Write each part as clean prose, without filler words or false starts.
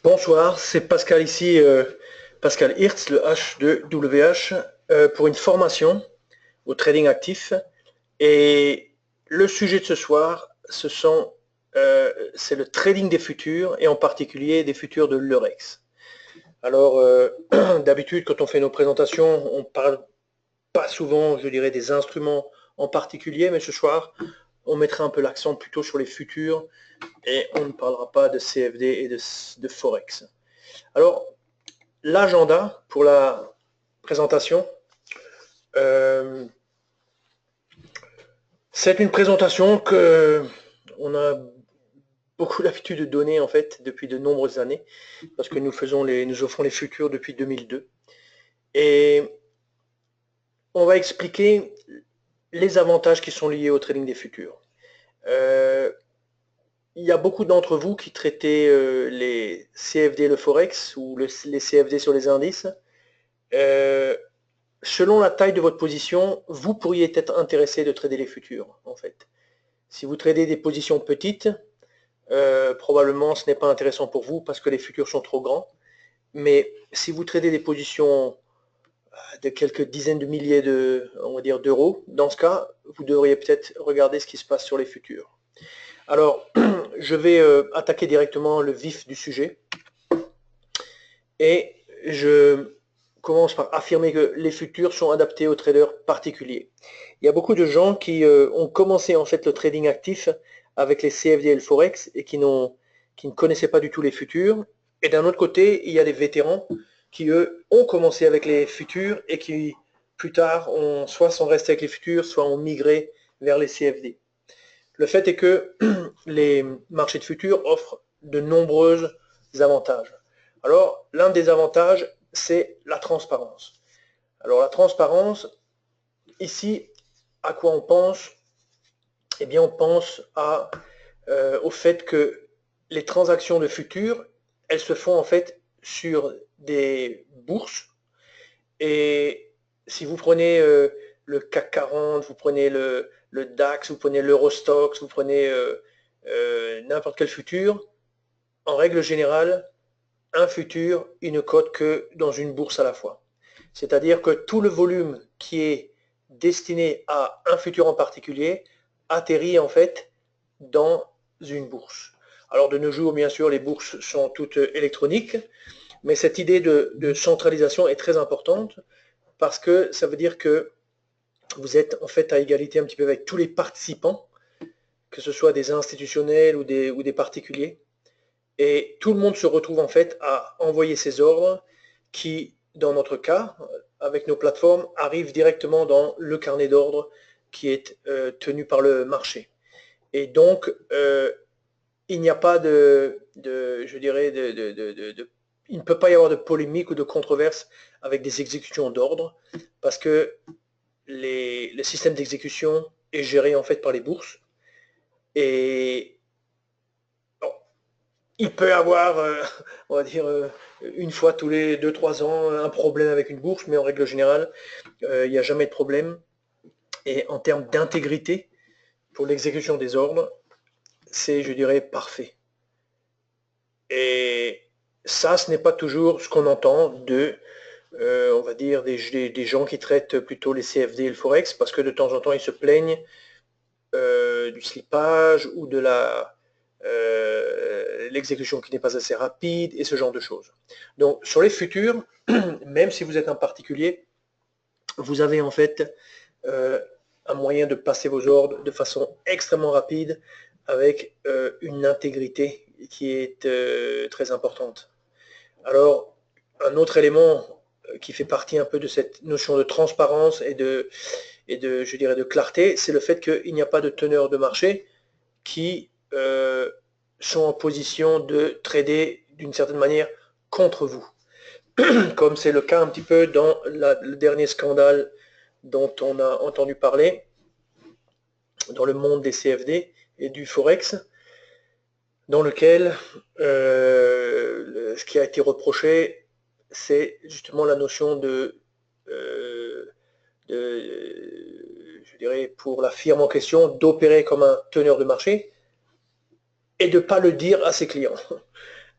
Bonsoir, c'est Pascal ici, Pascal Hirtz, le H de WH, pour une formation au trading actif. Et le sujet de ce soir, c'est le trading des futurs et en particulier des futurs de l'Eurex. Alors, d'habitude, quand on fait nos présentations, on parle pas souvent, je dirais, des instruments en particulier, mais ce soir, on mettra un peu l'accent plutôt sur les futurs et on ne parlera pas de CFD et de Forex. Alors, l'agenda pour la présentation, euh, c'est une présentation que on a beaucoup l'habitude de donner en fait depuis de nombreuses années, parce que nous offrons les futurs depuis 2002. Et on va expliquer les avantages qui sont liés au trading des futurs. Euh, il y a beaucoup d'entre vous qui traitez les CFD, le Forex, ou les CFD sur les indices. Euh, Selon la taille de votre position, vous pourriez être intéressé de trader les futurs, en fait. Si vous tradez des positions petites, probablement ce n'est pas intéressant pour vous parce que les futurs sont trop grands. Mais si vous tradez des positions de quelques dizaines de milliers on va dire, d'euros, dans ce cas, vous devriez peut-être regarder ce qui se passe sur les futurs. Alors, je vais attaquer directement le vif du sujet. Et je commence par affirmer que les futurs sont adaptés aux traders particuliers. Il y a beaucoup de gens qui ont commencé en fait le trading actif avec les CFD et le Forex et qui ne connaissaient pas du tout les futurs. Et d'un autre côté, il y a des vétérans qui, eux, ont commencé avec les futurs et qui, plus tard, soit sont restés avec les futurs, soit ont migré vers les CFD. Le fait est que les marchés de futurs offrent de nombreux avantages. Alors, l'un des avantages, c'est la transparence. Alors, la transparence, ici, à quoi on pense? Eh bien, on pense au fait que les transactions de futurs, elles se font en fait sur des bourses. Et si vous prenez le CAC 40, vous prenez le DAX, vous prenez l'Eurostoxx, vous prenez n'importe quel futur, en règle générale, un futur, il ne cote que dans une bourse à la fois. C'est-à-dire que tout le volume qui est destiné à un futur en particulier atterrit en fait dans une bourse. Alors de nos jours, bien sûr, les bourses sont toutes électroniques, mais cette idée de centralisation est très importante parce que ça veut dire que vous êtes en fait à égalité un petit peu avec tous les participants, que ce soit des institutionnels ou des particuliers. Et tout le monde se retrouve en fait à envoyer ses ordres qui, dans notre cas, avec nos plateformes, arrivent directement dans le carnet d'ordre qui est tenu par le marché. Et donc, il n'y a pas je dirais, il ne peut pas y avoir de polémique ou de controverse avec des exécutions d'ordre parce que le système d'exécution est géré en fait par les bourses. Et il peut avoir, on va dire, une fois tous les 2-3 ans, un problème avec une bourse, mais en règle générale, il n'y a jamais de problème. Et en termes d'intégrité, pour l'exécution des ordres, c'est, je dirais, parfait. Et ça, ce n'est pas toujours ce qu'on entend on va dire, des gens qui traitent plutôt les CFD et le Forex, parce que de temps en temps, ils se plaignent du slippage ou de l'exécution qui n'est pas assez rapide et ce genre de choses. Donc sur les futurs, même si vous êtes un particulier, vous avez en fait un moyen de passer vos ordres de façon extrêmement rapide avec une intégrité qui est très importante. Alors, un autre élément qui fait partie un peu de cette notion de transparence je dirais, de clarté, c'est le fait qu'il n'y a pas de teneurs de marché qui sont en position de trader d'une certaine manière contre vous. Comme c'est le cas un petit peu dans le dernier scandale dont on a entendu parler dans le monde des CFD et du Forex, dans lequel ce qui a été reproché, c'est justement la notion je dirais, pour la firme en question, d'opérer comme un teneur de marché et de ne pas le dire à ses clients.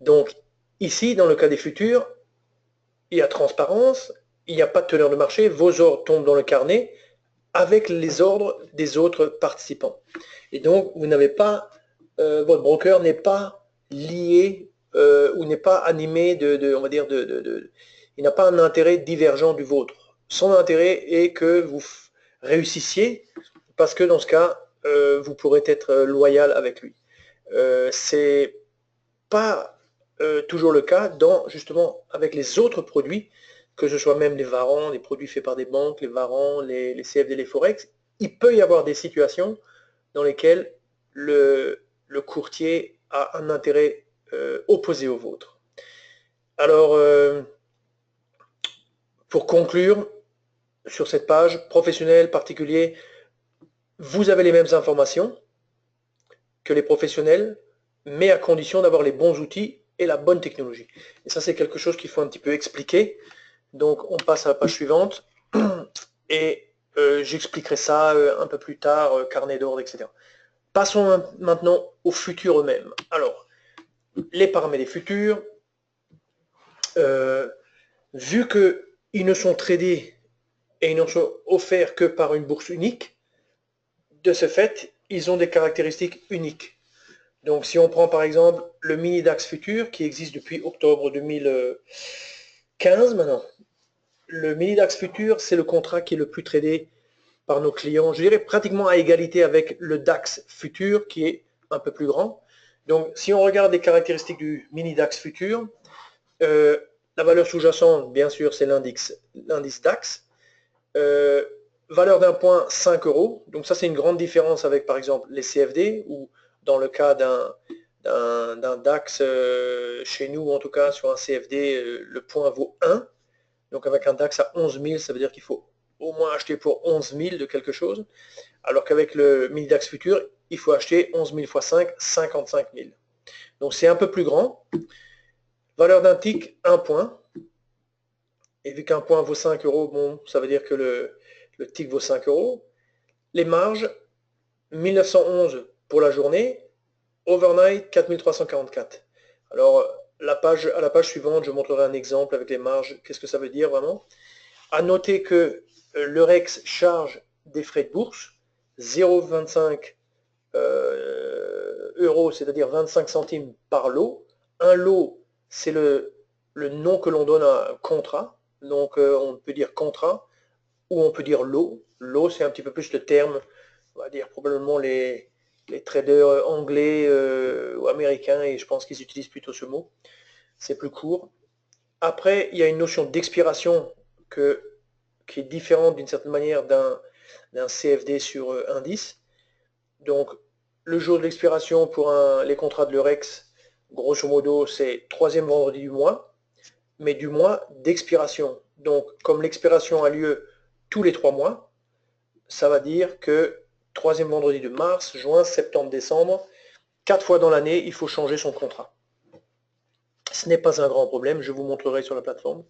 Donc, Ici, dans le cas des futurs, il y a transparence, il n'y a pas de teneur de marché, vos ordres tombent dans le carnet avec les ordres des autres participants. Et donc, vous n'avez pas, votre broker n'est pas lié ou n'est pas animé on va dire, il n'a pas un intérêt divergent du vôtre. Son intérêt est que vous réussissiez, parce que dans ce cas, vous pourrez être loyal avec lui. C'est pas toujours le cas justement avec les autres produits, que ce soit même les varants, les produits faits par des banques, les varants, les CFD, les Forex. Il peut y avoir des situations dans lesquelles le courtier a un intérêt opposé au vôtre. Alors, pour conclure, sur cette page, professionnel, particulier, vous avez les mêmes informations que les professionnels, mais à condition d'avoir les bons outils et la bonne technologie. Et ça, c'est quelque chose qu'il faut un petit peu expliquer. Donc, on passe à la page suivante et j'expliquerai ça un peu plus tard, carnet d'ordre, etc. Passons maintenant aux futurs eux-mêmes. Alors, les paramètres des futurs, vu qu'ils ne sont tradés et ils ne sont offerts que par une bourse unique, de ce fait, ils ont des caractéristiques uniques. Donc si on prend par exemple le mini DAX futur qui existe depuis octobre 2015 maintenant, le mini DAX futur c'est le contrat qui est le plus tradé par nos clients, je dirais pratiquement à égalité avec le DAX futur qui est un peu plus grand. Donc si on regarde les caractéristiques du mini DAX futur, la valeur sous-jacente bien sûr c'est l'indice DAX, valeur d'un point 5 euros, donc ça c'est une grande différence avec par exemple les CFD, ou dans le cas d'un DAX chez nous, en tout cas sur un CFD, le point vaut 1, donc avec un DAX à 11 000, ça veut dire qu'il faut au moins acheter pour 11 000 de quelque chose, alors qu'avec le mini DAX futur, il faut acheter 11 000 x 5, 55 000. Donc c'est un peu plus grand. Valeur d'un tick, 1 point. Et vu qu'un point vaut 5 euros, bon, ça veut dire que le tick vaut 5 euros. Les marges, 1911 pour la journée, overnight 4344. Alors, à la page suivante, je montrerai un exemple avec les marges. Qu'est-ce que ça veut dire vraiment? À noter que l'Eurex charge des frais de bourse, 0,25 euros, c'est-à-dire 25 centimes par lot. Un lot, c'est le nom que l'on donne à un contrat. Donc, on peut dire contrat ou on peut dire lot. Lot, c'est un petit peu plus le terme, on va dire probablement les traders anglais ou américains, et je pense qu'ils utilisent plutôt ce mot. C'est plus court. Après, il y a une notion d'expiration qui est différente d'une certaine manière d'un CFD sur indice. Donc, le jour de l'expiration pour les contrats de l'Eurex, grosso modo, c'est troisième vendredi du mois, mais du mois d'expiration. Donc, comme l'expiration a lieu tous les 3 mois, ça va dire que troisième vendredi de mars, juin, septembre, décembre, 4 fois dans l'année, il faut changer son contrat. Ce n'est pas un grand problème, je vous montrerai sur la plateforme.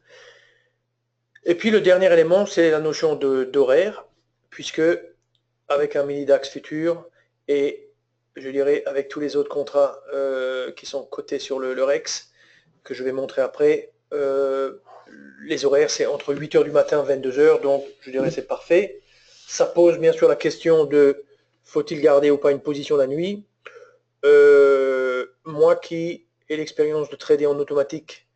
Et puis le dernier élément, c'est la notion d'horaire, puisque avec un mini DAX futur et je dirais avec tous les autres contrats qui sont cotés sur le REX, que je vais montrer après, les horaires c'est entre 8h du matin et 22h, donc je dirais c'est parfait. Ça pose bien sûr la question de faut-il garder ou pas une position la nuit. Moi qui ai l'expérience de trader en automatique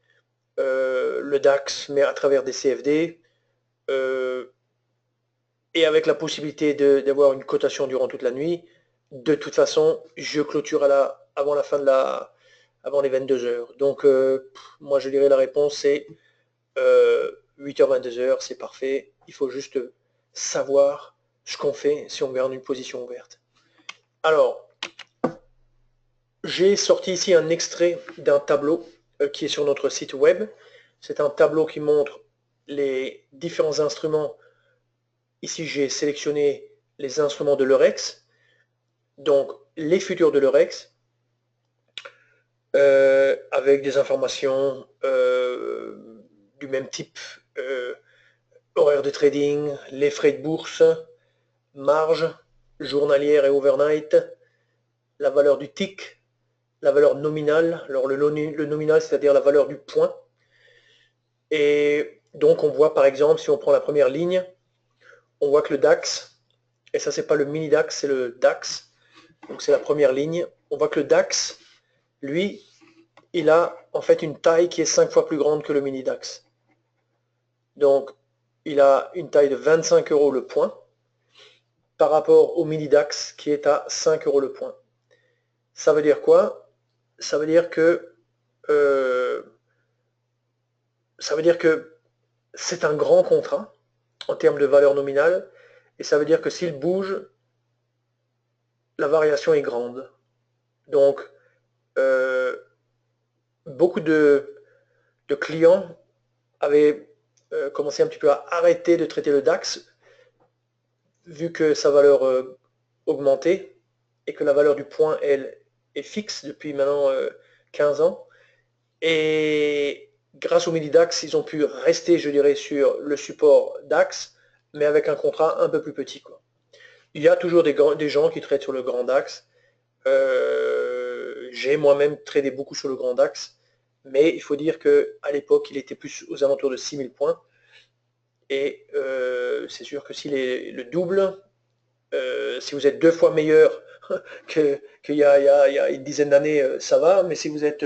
le DAX, mais à travers des CFD, et avec la possibilité d'avoir une cotation durant toute la nuit, de toute façon, je clôture avant la fin avant les 22h. Donc, moi, je dirais la réponse, c'est 8h, 22h, c'est parfait. Il faut juste savoir ce qu'on fait si on garde une position ouverte. Alors, j'ai sorti ici un extrait d'un tableau qui est sur notre site web. C'est un tableau qui montre les différents instruments. Ici, j'ai sélectionné les instruments de l'Eurex, donc les futurs de l'Eurex, avec des informations du même type, horaire de trading, les frais de bourse, marge journalière et overnight, la valeur du tick, la valeur nominale. Alors le nominal, c'est-à-dire la valeur du point. Et donc on voit par exemple, si on prend la première ligne, on voit que le DAX, et ça c'est pas le mini DAX, c'est le DAX, donc c'est la première ligne, on voit que le DAX, lui, il a en fait une taille qui est 5 fois plus grande que le mini DAX. Donc il a une taille de 25 euros le point par rapport au mini DAX qui est à 5 euros le point. Ça veut dire quoi? Ça veut dire que c'est un grand contrat en termes de valeur nominale, et ça veut dire que s'il bouge, la variation est grande. Donc, beaucoup de clients avaient commencé un petit peu à arrêter de traiter le DAX, vu que sa valeur augmentait, et que la valeur du point, elle, est fixe depuis maintenant 15 ans. Et grâce au mini DAX, ils ont pu rester, je dirais, sur le support DAX, mais avec un contrat un peu plus petit, quoi. Il y a toujours des gens qui traitent sur le grand DAX. J'ai moi-même tradé beaucoup sur le grand DAX, mais il faut dire qu'à l'époque, il était plus aux alentours de 6000 points. Et c'est sûr que s'il est le double, si vous êtes 2 fois meilleur qu'il y a une dizaine d'années, ça va, mais si vous êtes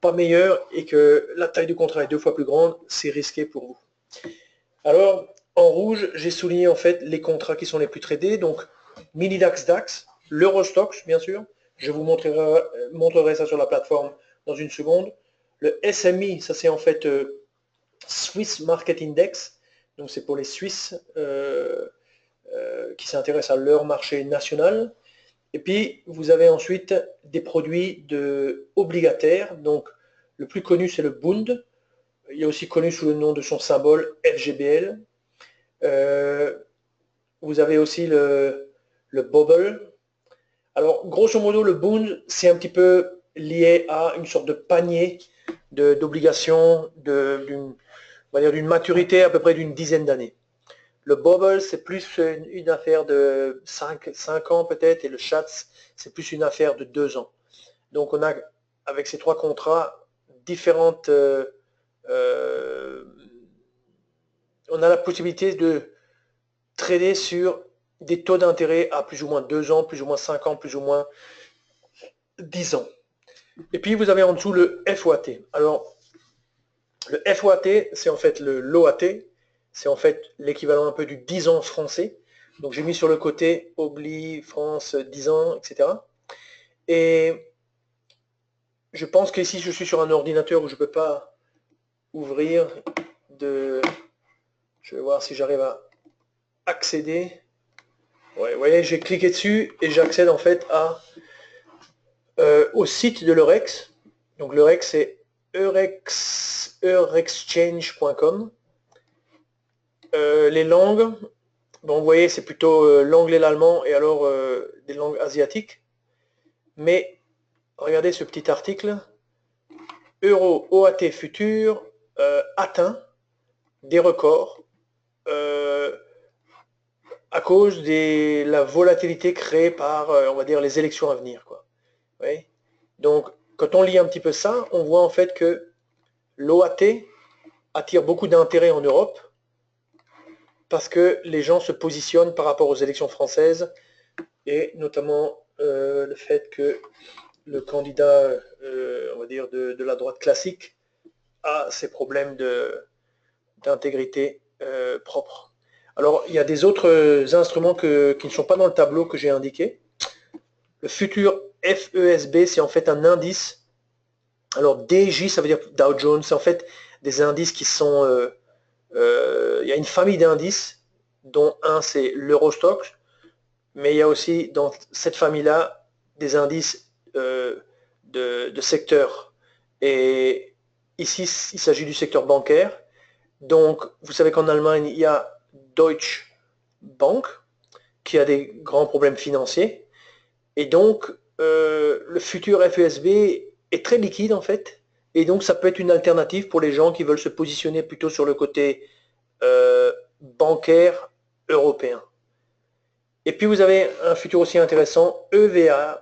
pas meilleur et que la taille du contrat est 2 fois plus grande, c'est risqué pour vous. Alors, en rouge, j'ai souligné en fait les contrats qui sont les plus tradés, donc mini DAX DAX, l'Eurostoxx bien sûr, je vous montrerai ça sur la plateforme dans une seconde. Le SMI, ça c'est en fait Swiss Market Index, donc c'est pour les Suisses qui s'intéressent à leur marché national. Et puis vous avez ensuite des produits obligataires, donc le plus connu c'est le Bund, il est aussi connu sous le nom de son symbole FGBL. Vous avez aussi le Bobble. Alors, grosso modo, le Bund, c'est un petit peu lié à une sorte de panier d'obligations d'une maturité à peu près d'une dizaine d'années. Le Bobble, c'est plus une affaire de 5 ans peut-être, et le Schatz, c'est plus une affaire de 2 ans. Donc, on a, avec ces 3 contrats, différentes... on a la possibilité de trader sur des taux d'intérêt à plus ou moins 2 ans, plus ou moins 5 ans, plus ou moins 10 ans. Et puis vous avez en dessous le FOAT. Alors, le FOAT, c'est en fait le l'OAT, c'est en fait l'équivalent un peu du 10 ans français. Donc j'ai mis sur le côté Obli, France, 10 ans, etc. Et je pense qu'ici je suis sur un ordinateur où je ne peux pas ouvrir de... Je vais voir si j'arrive à accéder. Ouais, vous voyez, j'ai cliqué dessus et j'accède en fait au site de l'Eurex. Donc l'Eurex, c'est eurexchange.com. Les langues, bon, vous voyez, c'est plutôt l'anglais, l'allemand et alors des langues asiatiques. Mais regardez ce petit article. Euro OAT futur atteint des records à cause de la volatilité créée par, on va dire, les élections à venir, quoi. Oui. Donc, quand on lit un petit peu ça, on voit en fait que l'OAT attire beaucoup d'intérêt en Europe parce que les gens se positionnent par rapport aux élections françaises et notamment le fait que le candidat, on va dire, de la droite classique a ces problèmes d'intégrité propre. Alors, il y a des autres instruments qui ne sont pas dans le tableau que j'ai indiqué. Le futur FESB, c'est en fait un indice. Alors, DJ, ça veut dire Dow Jones, c'est en fait des indices qui sont... il y a une famille d'indices, dont un c'est l'Eurostoxx, mais il y a aussi dans cette famille-là des indices de secteur. Et ici, il s'agit du secteur bancaire. Donc, vous savez qu'en Allemagne, il y a Deutsche Bank, qui a des grands problèmes financiers. Et donc, le futur FESB est très liquide en fait. Et donc, ça peut être une alternative pour les gens qui veulent se positionner plutôt sur le côté bancaire européen. Et puis, vous avez un futur aussi intéressant, EVAR.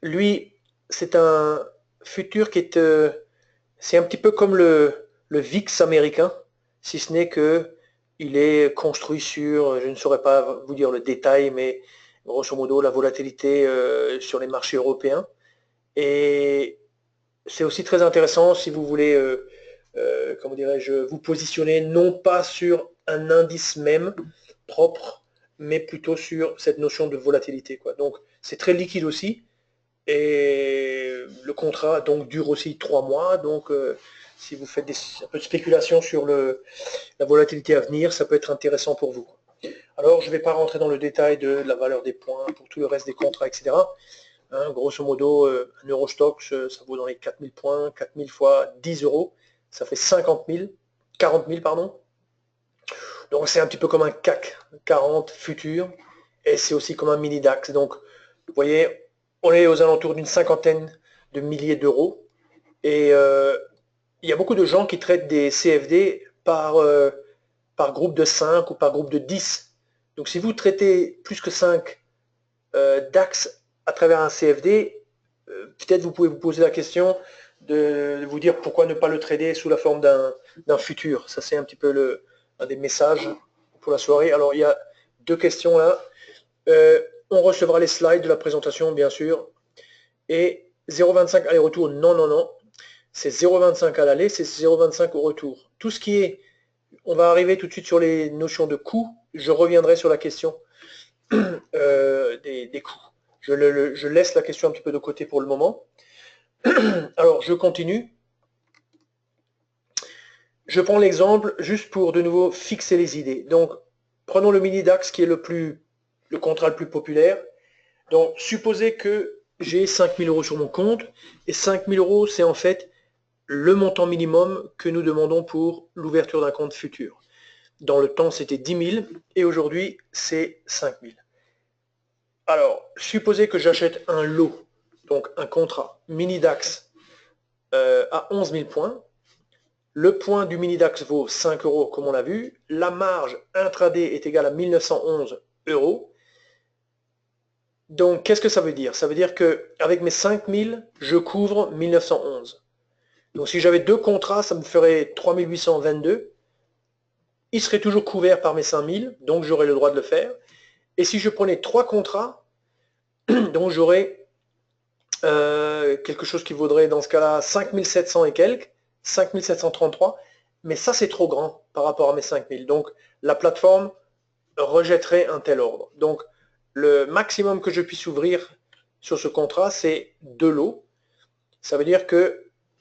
Lui, c'est un futur qui est, c'est un petit peu comme le VIX américain, si ce n'est que il est construit sur, je ne saurais pas vous dire le détail, mais grosso modo la volatilité sur les marchés européens. Et c'est aussi très intéressant si vous voulez, comment dirais-je, vous positionner non pas sur un indice même propre, mais plutôt sur cette notion de volatilité, quoi. Donc c'est très liquide aussi. Et le contrat donc dure aussi 3 mois. Donc si vous faites un peu de spéculation sur la volatilité à venir, ça peut être intéressant pour vous. Alors je ne vais pas rentrer dans le détail de la valeur des points pour tout le reste des contrats, etc. Hein, grosso modo, un Eurostoxx, ça vaut dans les 4000 points, 4000 fois 10 euros, ça fait 50 000, 40 000, pardon. Donc c'est un petit peu comme un CAC 40 futur, et c'est aussi comme un mini DAX. Donc vous voyez, on est aux alentours d'une cinquantaine de milliers d'euros, et il y a beaucoup de gens qui traitent des CFD par groupe de 5 ou par groupe de 10. Donc si vous traitez plus que 5 DAX à travers un CFD, peut-être vous pouvez vous poser la question de vous dire pourquoi ne pas le trader sous la forme d'un futur. Ça, c'est un petit peu un des messages pour la soirée. Alors, il y a 2 questions là. On recevra les slides de la présentation, bien sûr. Et 0,25 aller-retour, non, non, non. C'est 0,25 à l'aller, c'est 0,25 au retour. Tout ce qui est... On va arriver tout de suite sur les notions de coûts. Je reviendrai sur la question des coûts. Je laisse la question un petit peu de côté pour le moment. Alors, je continue. Je prends l'exemple juste pour de nouveau fixer les idées. Donc, prenons le mini DAX qui est le contrat le plus populaire. Donc, supposez que j'ai 5000 euros sur mon compte et 5000 euros, c'est en fait le montant minimum que nous demandons pour l'ouverture d'un compte futur. Dans le temps, c'était 10 000 et aujourd'hui, c'est 5000. Alors, supposez que j'achète un lot, donc un contrat mini DAX à 11 000 points. Le point du mini DAX vaut 5 euros comme on l'a vu. La marge intraday est égale à 1911 euros. Donc qu'est-ce que ça veut dire? Ça veut dire qu'avec mes 5000, je couvre 1911. Donc si j'avais 2 contrats, ça me ferait 3822. Il serait toujours couvert par mes 5000, donc j'aurais le droit de le faire. Et si je prenais 3 contrats, donc j'aurais quelque chose qui vaudrait dans ce cas-là 5700 et quelques, 5733, mais ça c'est trop grand par rapport à mes 5000. Donc la plateforme rejetterait un tel ordre. Donc le maximum que je puisse ouvrir sur ce contrat, c'est 2 lots. Ça veut dire qu'il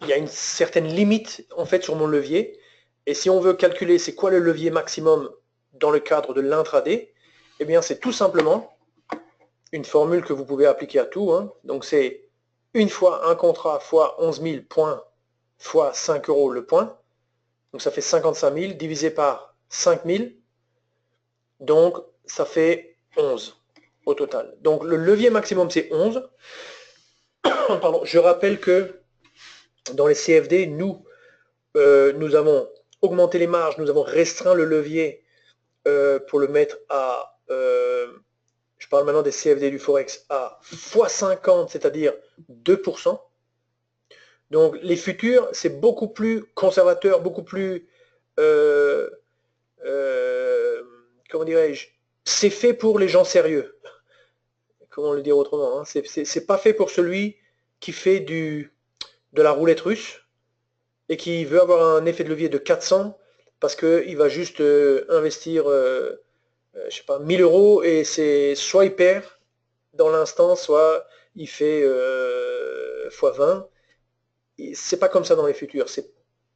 y a une certaine limite en fait sur mon levier. Et si on veut calculer c'est quoi le levier maximum dans le cadre de l'intraday, eh bien c'est tout simplement une formule que vous pouvez appliquer à tout. Hein. Donc c'est une fois un contrat fois 11 000 points fois 5 euros le point. Donc ça fait 55 000 divisé par 5 000. Donc ça fait 11 au total. Donc le levier maximum c'est 11. Pardon. Je rappelle que dans les CFD, nous avons augmenté les marges, nous avons restreint le levier pour le mettre à, je parle maintenant des CFD du Forex, à x50, c'est-à-dire 2%. Donc les futurs, c'est beaucoup plus conservateur, beaucoup plus, comment dirais-je, c'est fait pour les gens sérieux. Comment le dire autrement, hein. C'est pas fait pour celui qui fait de la roulette russe et qui veut avoir un effet de levier de 400 parce qu'il va juste investir, je sais pas, 1000 euros et c'est soit il perd dans l'instant, soit il fait x20. C'est pas comme ça dans les futurs, c'est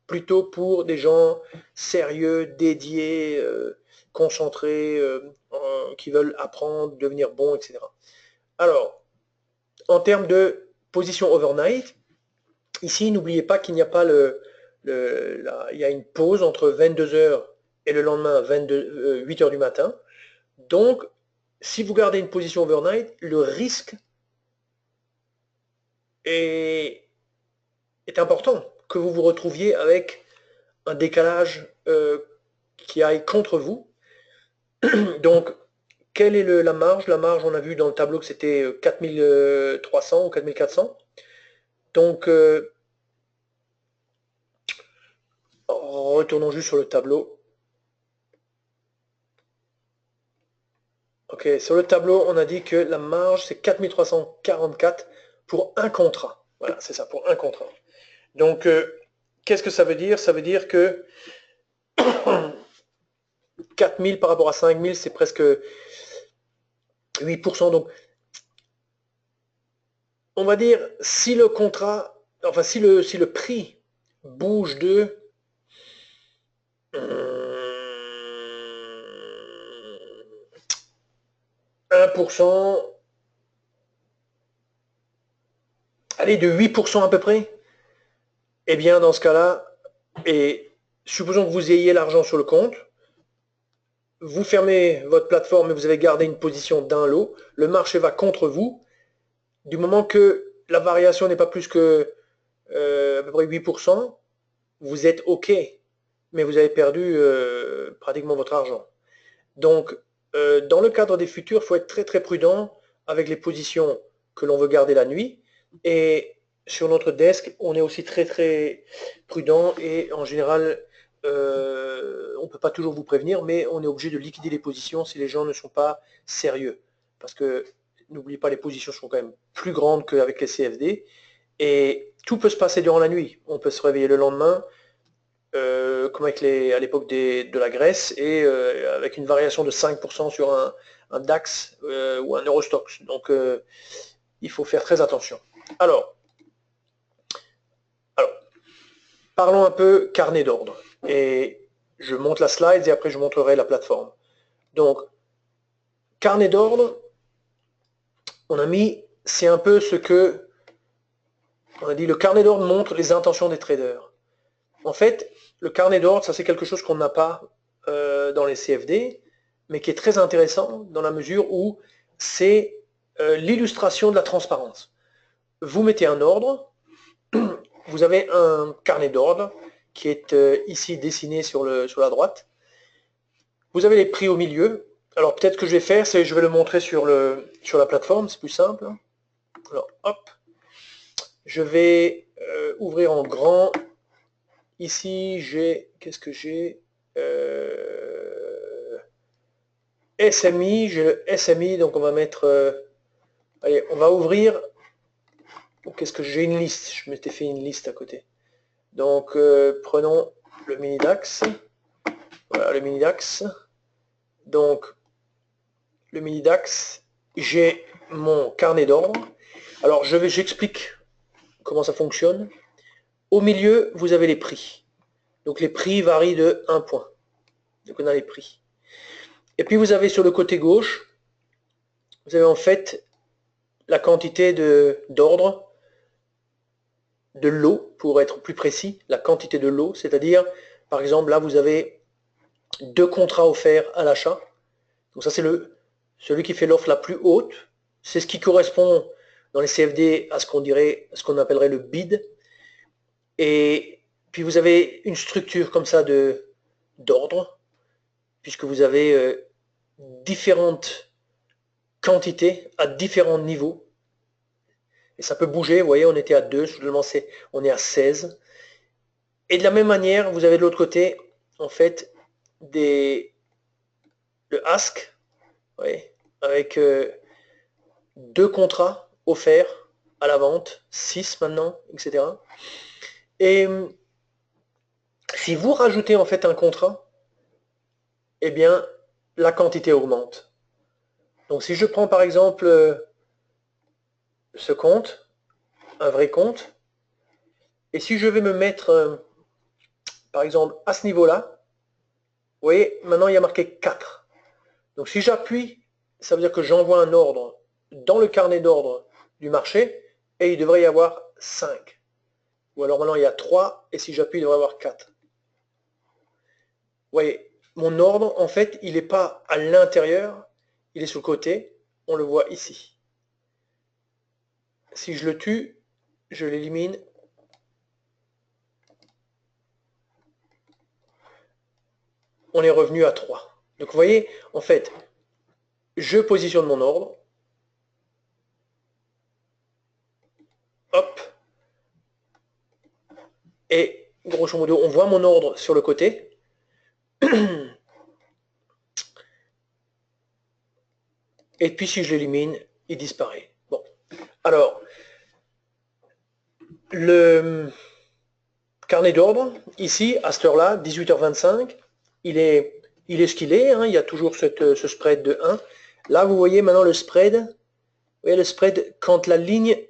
plutôt pour des gens sérieux, dédiés, concentrés, qui veulent apprendre, devenir bons, etc. Alors, en termes de position overnight, ici, n'oubliez pas qu'il n'y a pas il y a une pause entre 22 heures et le lendemain 8 heures du matin. Donc, si vous gardez une position overnight, le risque est important que vous vous retrouviez avec un décalage qui aille contre vous. Donc, quelle est la marge? La marge, on a vu dans le tableau que c'était 4300 ou 4400. Donc, retournons juste sur le tableau. Ok, sur le tableau, on a dit que la marge, c'est 4344 pour un contrat. Voilà, c'est ça, pour un contrat. Donc, qu'est-ce que ça veut dire? Ça veut dire que 4000 par rapport à 5000, c'est presque 8%. Donc, on va dire, si le contrat, enfin, si le prix bouge de 1%, allez, de 8% à peu près, eh bien, dans ce cas-là, et supposons que vous ayez l'argent sur le compte, vous fermez votre plateforme et vous avez gardé une position d'un lot, le marché va contre vous, du moment que la variation n'est pas plus que à peu près 8%, vous êtes OK, mais vous avez perdu pratiquement votre argent. Donc, dans le cadre des futurs, il faut être très très prudent avec les positions que l'on veut garder la nuit. Et sur notre desk, on est aussi très très prudent et en général, on ne peut pas toujours vous prévenir, mais on est obligé de liquider les positions si les gens ne sont pas sérieux. Parce que n'oubliez pas, les positions sont quand même plus grandes qu'avec les CFD. Et tout peut se passer durant la nuit. On peut se réveiller le lendemain, comme à l'époque de la Grèce, et avec une variation de 5% sur un DAX ou un Eurostoxx. Donc il faut faire très attention. Alors, parlons un peu carnet d'ordre. Et je monte la slide et après je montrerai la plateforme. Donc, carnet d'ordre, on a mis, c'est un peu ce que, on a dit, le carnet d'ordre montre les intentions des traders. En fait, le carnet d'ordre, ça c'est quelque chose qu'on n'a pas dans les CFD, mais qui est très intéressant dans la mesure où c'est l'illustration de la transparence. Vous mettez un ordre, vous avez un carnet d'ordre qui est ici dessiné sur la droite. Vous avez les prix au milieu. Alors peut-être que je vais faire, c'est je vais le montrer sur la plateforme, c'est plus simple. Alors hop, je vais ouvrir en grand. Ici j'ai, qu'est-ce que j'ai SMI, j'ai le SMI, donc on va mettre, allez, on va ouvrir, qu'est-ce que j'ai, une liste, je m'étais fait une liste à côté. Donc prenons le mini DAX, voilà le mini DAX, donc le mini DAX, j'ai mon carnet d'ordre. Alors j'explique comment ça fonctionne. Au milieu, vous avez les prix. Donc les prix varient de 1 point. Donc on a les prix. Et puis vous avez sur le côté gauche, vous avez en fait la quantité d'ordre, de lot, pour être plus précis, la quantité de lot, c'est-à-dire, par exemple, là vous avez 2 contrats offerts à l'achat. Donc ça c'est celui qui fait l'offre la plus haute. C'est ce qui correspond dans les CFD à ce qu'on appellerait le bid. Et puis vous avez une structure comme ça d'ordre, puisque vous avez différentes quantités à différents niveaux. Et ça peut bouger, vous voyez, on était à 2, soudainement on est à 16. Et de la même manière, vous avez de l'autre côté, en fait, le ask, vous voyez, avec 2 contrats offerts à la vente, 6 maintenant, etc. Et si vous rajoutez en fait un contrat, eh bien, la quantité augmente. Donc si je prends par exemple ce compte, un vrai compte, et si je vais me mettre, par exemple, à ce niveau-là, vous voyez, maintenant il y a marqué 4. Donc si j'appuie, ça veut dire que j'envoie un ordre dans le carnet d'ordre du marché, et il devrait y avoir 5. Ou alors maintenant il y a 3, et si j'appuie, il devrait y avoir 4. Vous voyez, mon ordre, en fait, il n'est pas à l'intérieur, il est sur le côté, on le voit ici. Si je le tue, je l'élimine. On est revenu à 3. Donc vous voyez, en fait, je positionne mon ordre. Hop. Et grosso modo, on voit mon ordre sur le côté. Et puis si je l'élimine, il disparaît. Bon. Alors, le carnet d'ordre, ici, à cette heure-là, 18h25, il est ce qu'il est. Hein, il y a toujours ce spread de 1. Là, vous voyez maintenant le spread. Vous voyez le spread, quand la ligne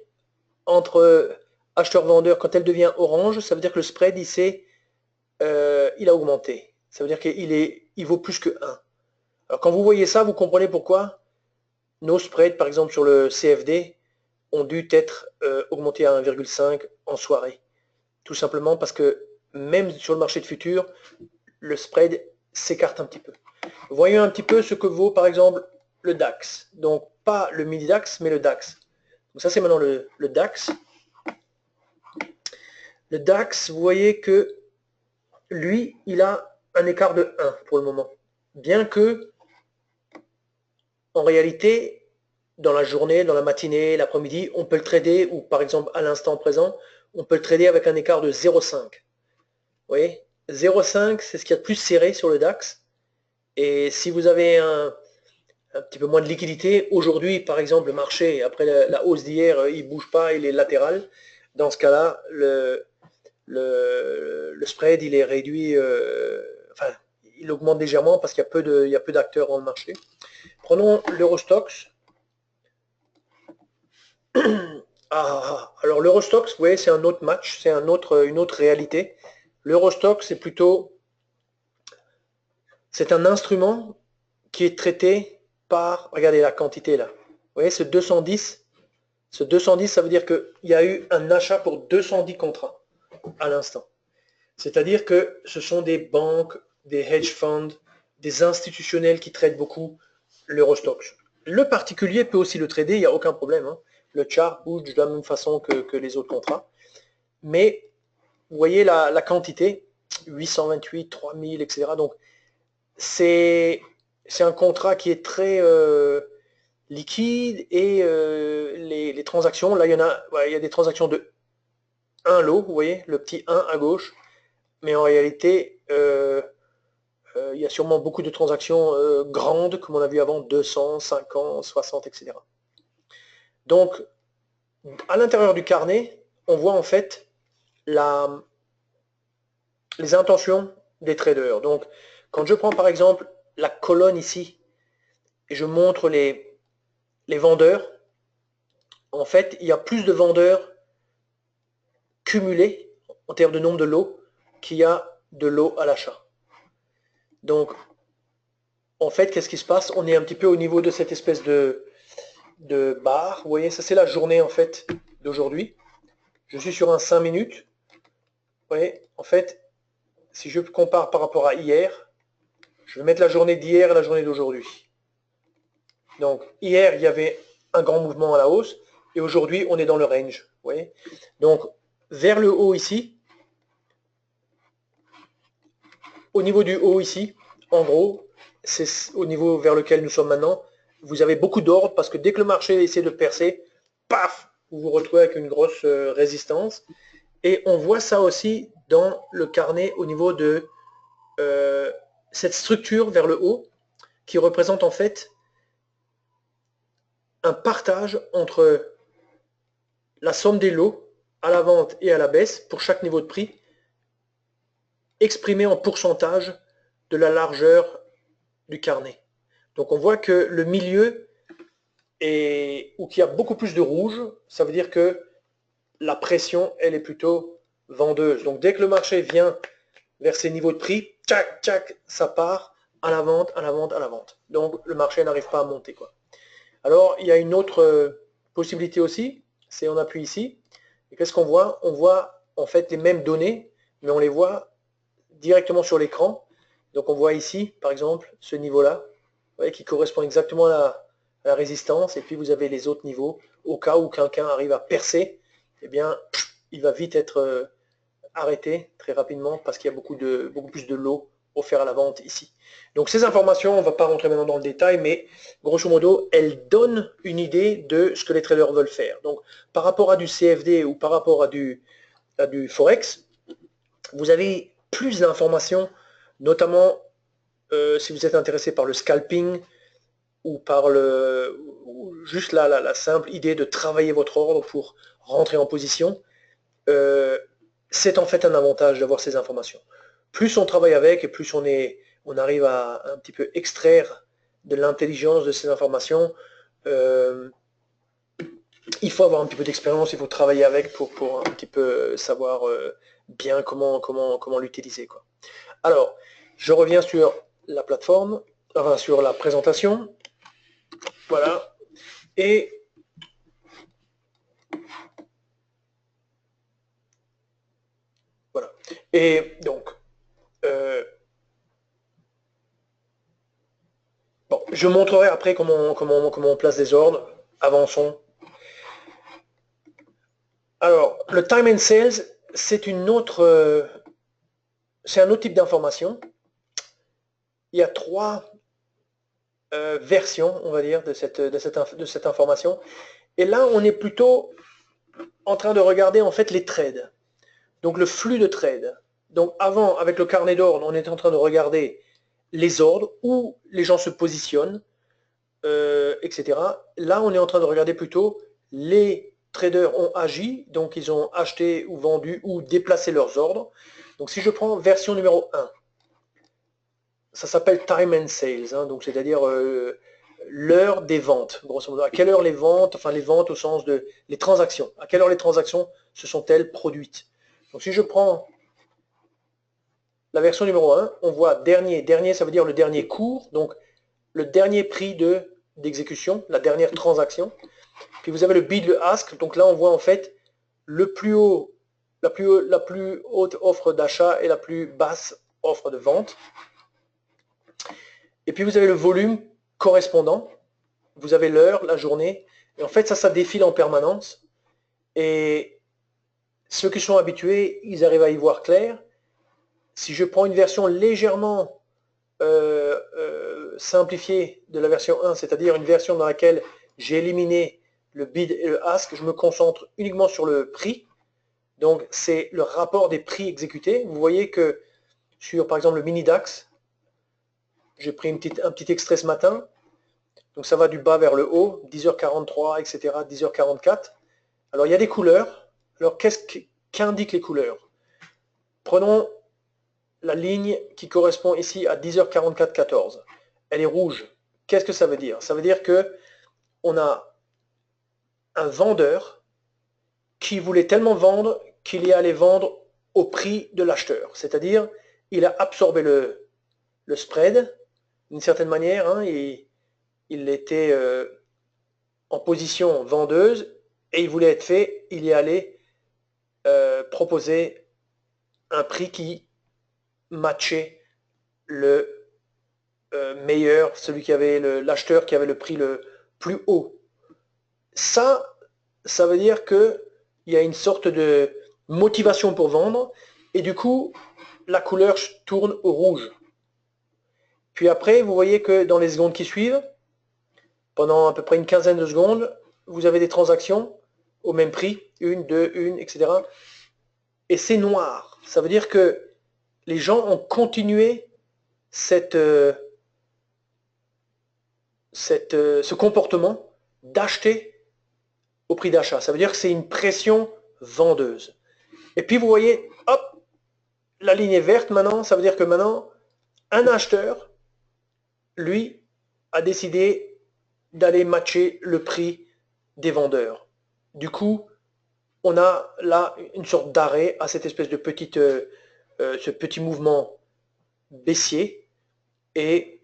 entre acheteur-vendeur, quand elle devient orange, ça veut dire que le spread, il a augmenté. Ça veut dire qu'il vaut plus que 1. Alors quand vous voyez ça, vous comprenez pourquoi nos spreads, par exemple sur le CFD, ont dû être augmentés à 1,5 en soirée. Tout simplement parce que même sur le marché de futurs, le spread s'écarte un petit peu. Voyons un petit peu ce que vaut par exemple le DAX. Donc pas le mini DAX, mais le DAX. Donc ça c'est maintenant le DAX. Le DAX, vous voyez que lui, il a un écart de 1 pour le moment. Bien que, en réalité, dans la journée, dans la matinée, l'après-midi, on peut le trader, ou par exemple à l'instant présent, on peut le trader avec un écart de 0,5. Vous voyez, 0,5, c'est ce qu'il y a de plus serré sur le DAX. Et si vous avez un petit peu moins de liquidité, aujourd'hui, par exemple, le marché, après la hausse d'hier, il ne bouge pas, il est latéral. Dans ce cas-là, le spread, il est réduit, enfin, il augmente légèrement parce qu'il y a peu d'acteurs dans le marché. Prenons l'Eurostoxx. Alors l'Eurostoxx, vous voyez, c'est un autre match, c'est une autre réalité. L'Eurostoxx, c'est un instrument qui est traité par, regardez la quantité là. Vous voyez, ce 210, ça veut dire qu'il y a eu un achat pour 210 contrats à l'instant. C'est-à-dire que ce sont des banques, des hedge funds, des institutionnels qui traitent beaucoup l'Eurostoxx. Le particulier peut aussi le trader, il n'y a aucun problème. Hein. Le chart bouge de la même façon que les autres contrats. Mais vous voyez la quantité, 828, 3000, etc. Donc c'est un contrat qui est très liquide et les transactions, là il y a des transactions de 1 lot, vous voyez, le petit 1 à gauche, mais en réalité, il y a sûrement beaucoup de transactions grandes, comme on a vu avant, 200, 50, 60, etc. Donc, à l'intérieur du carnet, on voit en fait les intentions des traders. Donc, quand je prends par exemple la colonne ici, et je montre les vendeurs, en fait, il y a plus de vendeurs cumulés en termes de nombre de lots qu'il y a de lots à l'achat. Donc, en fait, qu'est-ce qui se passe? On est un petit peu au niveau de cette espèce de barre. Vous voyez, ça c'est la journée en fait d'aujourd'hui. Je suis sur un 5 minutes. Vous voyez, en fait, si je compare par rapport à hier, je vais mettre la journée d'hier et la journée d'aujourd'hui. Donc, hier, il y avait un grand mouvement à la hausse et aujourd'hui, on est dans le range. Vous voyez? Donc, vers le haut ici, au niveau du haut ici, en gros, c'est au niveau vers lequel nous sommes maintenant, vous avez beaucoup d'ordre parce que dès que le marché essaie de percer, paf, vous vous retrouvez avec une grosse résistance. Et on voit ça aussi dans le carnet au niveau de cette structure vers le haut qui représente en fait un partage entre la somme des lots à la vente et à la baisse pour chaque niveau de prix exprimé en pourcentage de la largeur du carnet. Donc on voit que le milieu où qu'il y a beaucoup plus de rouge, ça veut dire que la pression, elle est plutôt vendeuse. Donc dès que le marché vient vers ces niveaux de prix, tchac, tchac, ça part à la vente, à la vente, à la vente. Donc le marché n'arrive pas à monter, quoi. Alors il y a une autre possibilité aussi, c'est on appuie ici, et qu'est-ce qu'on voit? On voit en fait les mêmes données, mais on les voit directement sur l'écran. Donc on voit ici, par exemple, ce niveau-là, qui correspond exactement à la résistance, et puis vous avez les autres niveaux, au cas où quelqu'un arrive à percer, eh bien, il va vite être arrêté très rapidement parce qu'il y a beaucoup plus de lots offerts à la vente ici. Donc ces informations, on ne va pas rentrer maintenant dans le détail, mais grosso modo, elles donnent une idée de ce que les traders veulent faire. Donc par rapport à du CFD ou par rapport à du Forex, vous avez plus d'informations, notamment si vous êtes intéressé par le scalping ou par juste la simple idée de travailler votre ordre pour rentrer en position. C'est en fait un avantage d'avoir ces informations. Plus on travaille avec et plus on arrive à un petit peu extraire de l'intelligence de ces informations. Il faut avoir un petit peu d'expérience, il faut travailler avec pour un petit peu savoir bien comment l'utiliser, quoi. Alors, je reviens sur la plateforme, enfin sur la présentation. Voilà. Et voilà. Et donc, bon, je montrerai après comment on place des ordres. Avançons. Alors, le time and sales, c'est c'est un autre type d'information. Il y a trois versions, on va dire, de cette information. Et là, on est plutôt en train de regarder en fait les trades. Donc le flux de trades. Donc avant, avec le carnet d'ordre, on était en train de regarder les ordres, où les gens se positionnent, etc. Là, on est en train de regarder plutôt les traders ont agi, donc ils ont acheté ou vendu ou déplacé leurs ordres. Donc si je prends version numéro 1, ça s'appelle time and sales, hein, donc c'est-à-dire l'heure des ventes, grosso modo. À quelle heure les ventes, enfin les ventes au sens de les transactions, à quelle heure les transactions se sont-elles produites. Donc si je prends la version numéro 1, on voit dernier. Dernier, ça veut dire le dernier cours, donc le dernier prix d'exécution, la dernière transaction. Puis vous avez le bid, le ask, donc là on voit en fait le plus haut, la plus haute offre d'achat et la plus basse offre de vente. Et puis vous avez le volume correspondant, vous avez l'heure, la journée, et en fait ça défile en permanence. Et ceux qui sont habitués, ils arrivent à y voir clair. Si je prends une version légèrement simplifiée de la version 1, c'est-à-dire une version dans laquelle j'ai éliminé le bid et le ask, je me concentre uniquement sur le prix. Donc c'est le rapport des prix exécutés. Vous voyez que sur par exemple le mini DAX, j'ai pris un petit extrait ce matin. Donc ça va du bas vers le haut, 10h43, etc., 10h44. Alors il y a des couleurs. Alors qu'indiquent les couleurs? Prenons la ligne qui correspond ici à 10h44-14. Elle est rouge. Qu'est-ce que ça veut dire? Ça veut dire que on a un vendeur qui voulait tellement vendre qu'il est allé vendre au prix de l'acheteur. C'est-à-dire, il a absorbé le spread d'une certaine manière. Hein, il était en position vendeuse et il voulait être fait. Il est allé proposer un prix qui matchait le meilleur, celui qui avait l'acheteur qui avait le prix le plus haut. Ça veut dire qu'il y a une sorte de motivation pour vendre et du coup la couleur tourne au rouge. Puis après, vous voyez que dans les secondes qui suivent, pendant à peu près une quinzaine de secondes, vous avez des transactions au même prix, une, deux, une, etc. Et c'est noir. Ça veut dire que les gens ont continué ce comportement d'acheter au prix d'achat. Ça veut dire que c'est une pression vendeuse. Et puis vous voyez, hop, la ligne est verte maintenant. Ça veut dire que maintenant, un acheteur, lui, a décidé d'aller matcher le prix des vendeurs. Du coup, on a là une sorte d'arrêt à cette espèce de ce petit mouvement baissier. Et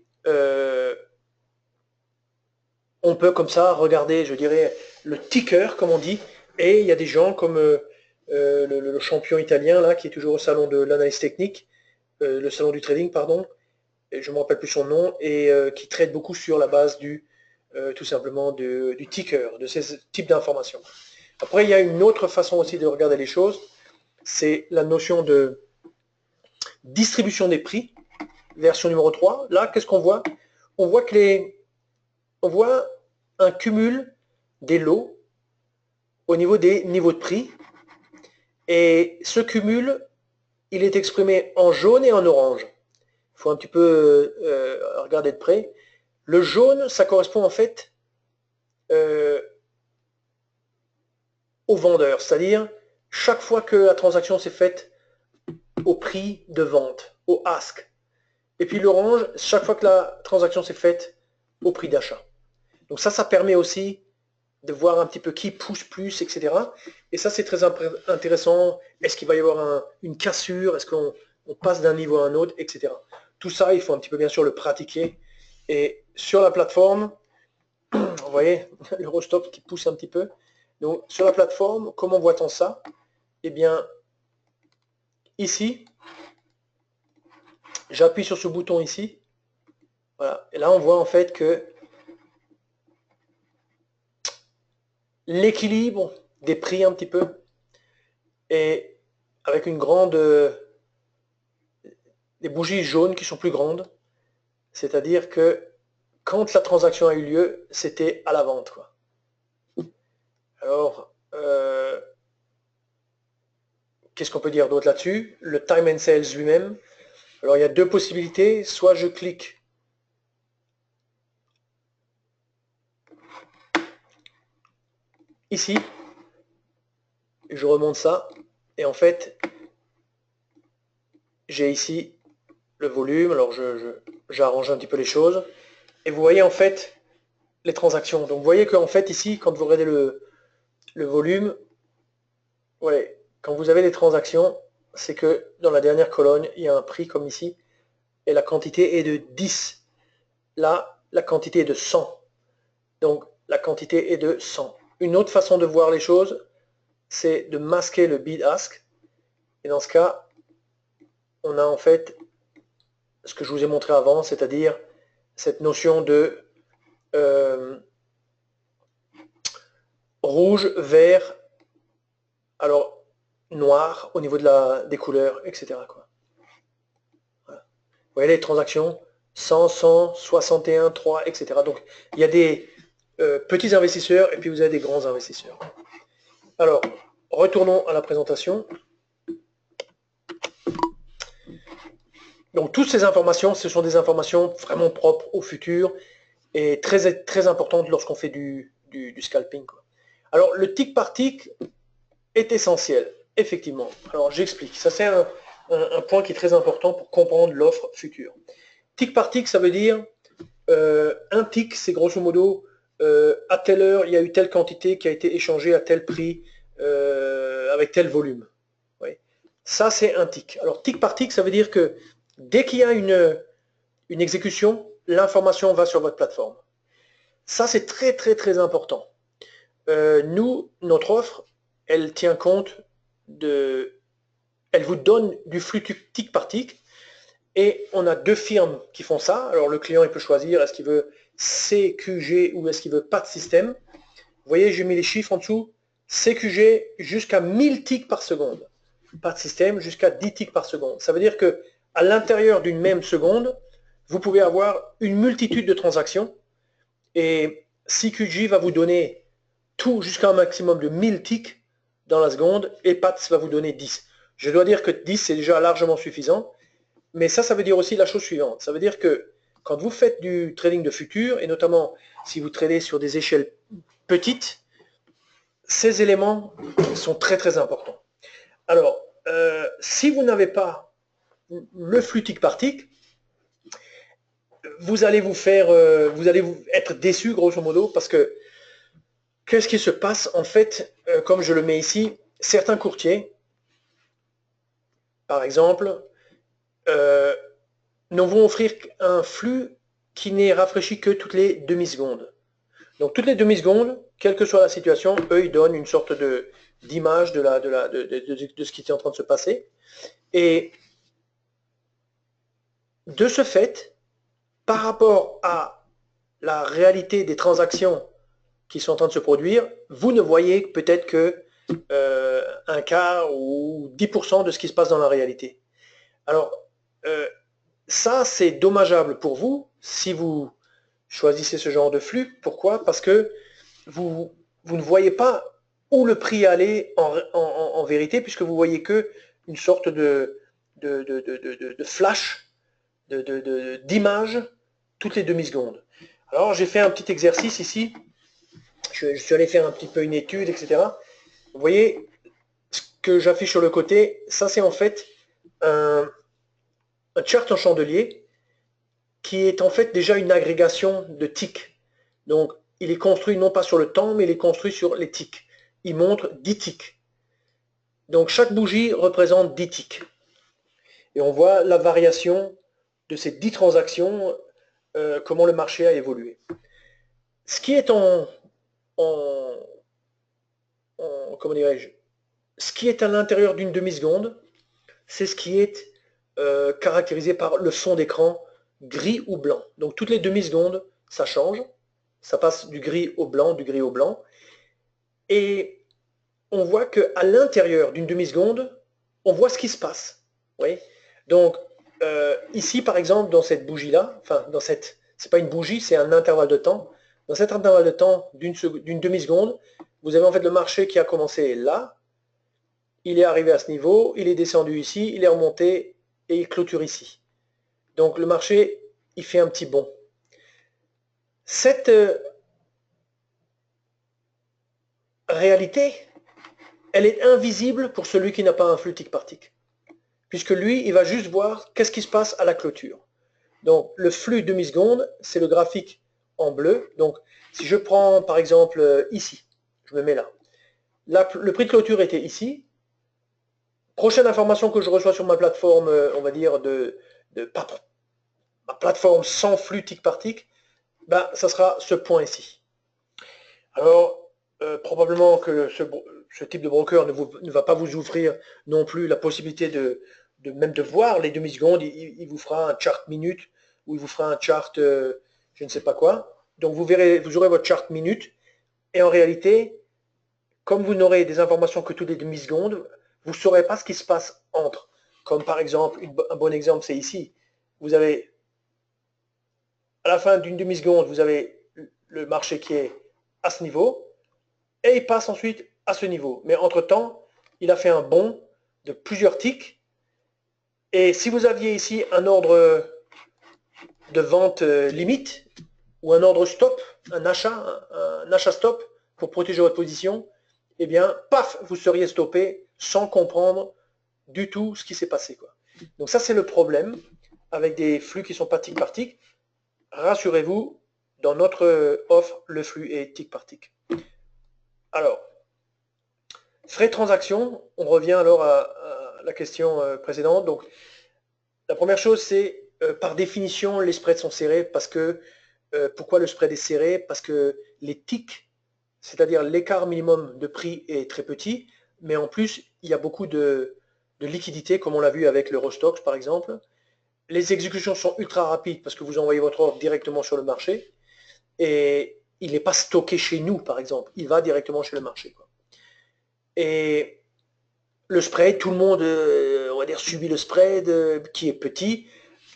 on peut comme ça regarder, je dirais, le ticker, comme on dit, et il y a des gens comme le champion italien, là, qui est toujours au salon de l'analyse technique, le salon du trading, pardon, et je ne me rappelle plus son nom, et qui traite beaucoup sur la base tout simplement du ticker, de ces types d'informations. Après, il y a une autre façon aussi de regarder les choses, c'est la notion de distribution des prix, version numéro 3. Là, qu'est-ce qu'on voit? On voit un cumul des lots au niveau des niveaux de prix. Et ce cumul il est exprimé en jaune et en orange. Il faut un petit peu regarder de près. Le jaune, ça correspond en fait euh, au vendeur, c'est-à-dire chaque fois que la transaction s'est faite au prix de vente, au ask. Et puis l'orange, chaque fois que la transaction s'est faite au prix d'achat. Donc ça permet aussi de voir un petit peu qui pousse plus, etc. Et ça, c'est très intéressant. Est-ce qu'il va y avoir une cassure? Est-ce qu'on passe d'un niveau à un autre, etc. Tout ça, il faut un petit peu bien sûr le pratiquer. Et sur la plateforme, vous voyez l'Eurostop qui pousse un petit peu. Donc sur la plateforme, comment voit-on ça? Eh bien, ici, j'appuie sur ce bouton ici. Voilà. Et là, on voit en fait que l'équilibre des prix un petit peu et avec une grande des bougies jaunes qui sont plus grandes, c'est-à-dire que quand la transaction a eu lieu, c'était à la vente, quoi. Alors, qu'est-ce qu'on peut dire d'autre là-dessus? Le time and sales lui-même. Alors, il y a deux possibilités. Soit je clique ici, et je remonte ça, et en fait, j'ai ici le volume. Alors, j'arrange un petit peu les choses. Et vous voyez en fait les transactions. Donc, vous voyez qu'en fait, ici, quand vous regardez le volume, ouais, quand vous avez les transactions, c'est que dans la dernière colonne, il y a un prix comme ici, et la quantité est de 10. Là, la quantité est de 100. Donc, la quantité est de 100. Une autre façon de voir les choses, c'est de masquer le bid-ask. Et dans ce cas, on a en fait ce que je vous ai montré avant, c'est-à-dire cette notion de rouge, vert, alors noir au niveau des couleurs, etc. Quoi. Voilà. Vous voyez les transactions 100, 100, 61, 3, etc. Donc il y a des petits investisseurs et puis vous avez des grands investisseurs. Alors, retournons à la présentation. Donc toutes ces informations, ce sont des informations vraiment propres au futur et très, très importantes lorsqu'on fait du scalping, quoi. Alors le tick par tick est essentiel, effectivement. Alors j'explique. Ça c'est un point qui est très important pour comprendre l'offre future. Tick par tick, ça veut dire un tick, c'est grosso modo à telle heure, il y a eu telle quantité qui a été échangée à tel prix avec tel volume. Oui. Ça c'est un tick. Alors tick par tick, ça veut dire que dès qu'il y a une exécution, l'information va sur votre plateforme. Ça c'est très très très important. Nous, notre offre, elle tient compte elle vous donne du flux tick par tick, et on a deux firmes qui font ça. Alors le client il peut choisir est-ce qu'il veut CQG ou est-ce qu'il veut pas de système. Vous voyez, j'ai mis les chiffres en dessous. CQG jusqu'à 1000 ticks par seconde. Pas de système jusqu'à 10 ticks par seconde. Ça veut dire que à l'intérieur d'une même seconde, vous pouvez avoir une multitude de transactions et CQG va vous donner tout jusqu'à un maximum de 1000 ticks dans la seconde et PATS va vous donner 10. Je dois dire que 10 c'est déjà largement suffisant, mais ça veut dire aussi la chose suivante. Ça veut dire que quand vous faites du trading de futur, et notamment si vous tradez sur des échelles petites, ces éléments sont très très importants. Alors, si vous n'avez pas le flux tick par tick, vous allez vous allez être déçu grosso modo parce que qu'est-ce qui se passe en fait, comme je le mets ici, certains courtiers, par exemple, ne vont offrir un flux qui n'est rafraîchi que toutes les demi-secondes. Donc toutes les demi-secondes, quelle que soit la situation, eux ils donnent une sorte d'image de ce qui était en train de se passer. Et de ce fait, par rapport à la réalité des transactions qui sont en train de se produire, vous ne voyez peut-être que un quart ou 10% de ce qui se passe dans la réalité. Alors, ça, c'est dommageable pour vous si vous choisissez ce genre de flux. Pourquoi? Parce que vous ne voyez pas où le prix allait en vérité, puisque vous voyez que une sorte de flash, d'image toutes les demi-secondes. Alors j'ai fait un petit exercice ici, je suis allé faire un petit peu une étude, etc. Vous voyez ce que j'affiche sur le côté, ça c'est en fait un chart en chandelier qui est en fait déjà une agrégation de ticks. Donc il est construit non pas sur le temps, mais il est construit sur les ticks. Il montre 10 ticks. Donc chaque bougie représente 10 ticks. Et on voit la variation de ces 10 transactions, comment le marché a évolué. Ce qui est comment dirais-je, ce qui est à l'intérieur d'une demi-seconde, c'est ce qui est caractérisé par le fond d'écran gris ou blanc. Donc toutes les demi-secondes, ça change. Ça passe du gris au blanc, du gris au blanc. Et on voit qu'à l'intérieur d'une demi-seconde, on voit ce qui se passe. Oui. Donc ici, par exemple, dans cette bougie-là, enfin, c'est pas une bougie, c'est un intervalle de temps. Dans cet intervalle de temps d'une demi-seconde, vous avez en fait le marché qui a commencé là, il est arrivé à ce niveau, il est descendu ici, il est remonté et il clôture ici. Donc le marché, il fait un petit bond. Cette réalité, elle est invisible pour celui qui n'a pas un flux tick par tick. Puisque lui, il va juste voir qu'est-ce qui se passe à la clôture. Donc le flux demi-seconde, c'est le graphique en bleu. Donc si je prends par exemple ici, je me mets là. Le prix de clôture était ici. Prochaine information que je reçois sur ma plateforme, on va dire, ma plateforme sans flux tick par tick, ben, ça sera ce point ici. Alors, probablement que ce type de broker ne va pas vous offrir non plus la possibilité même de voir les demi-secondes. Il vous fera un chart minute ou il vous fera un chart je ne sais pas quoi. Donc vous aurez votre chart minute. Et en réalité, comme vous n'aurez des informations que toutes les demi-secondes, vous ne saurez pas ce qui se passe entre. Comme par exemple, un bon exemple, c'est ici. Vous avez, à la fin d'une demi-seconde, vous avez le marché qui est à ce niveau, et il passe ensuite à ce niveau. Mais entre-temps, il a fait un bond de plusieurs ticks, et si vous aviez ici un ordre de vente limite, ou un ordre stop, un achat stop, pour protéger votre position, eh bien, paf, vous seriez stoppé sans comprendre du tout ce qui s'est passé, quoi. Donc ça, c'est le problème avec des flux qui sont pas tick par tick. Rassurez-vous, dans notre offre, le flux est tick par tick. Alors, frais de transaction, on revient alors à la question précédente. Donc, la première chose, c'est par définition, les spreads sont serrés parce que, pourquoi le spread est serré? Parce que les ticks, c'est-à-dire l'écart minimum de prix est très petit, mais en plus, il y a beaucoup de liquidité, comme on l'a vu avec l'Eurostoxx par exemple. Les exécutions sont ultra rapides parce que vous envoyez votre ordre directement sur le marché et il n'est pas stocké chez nous, par exemple. Il va directement chez le marché, quoi. Et le spread, tout le monde, on va dire, subit le spread qui est petit.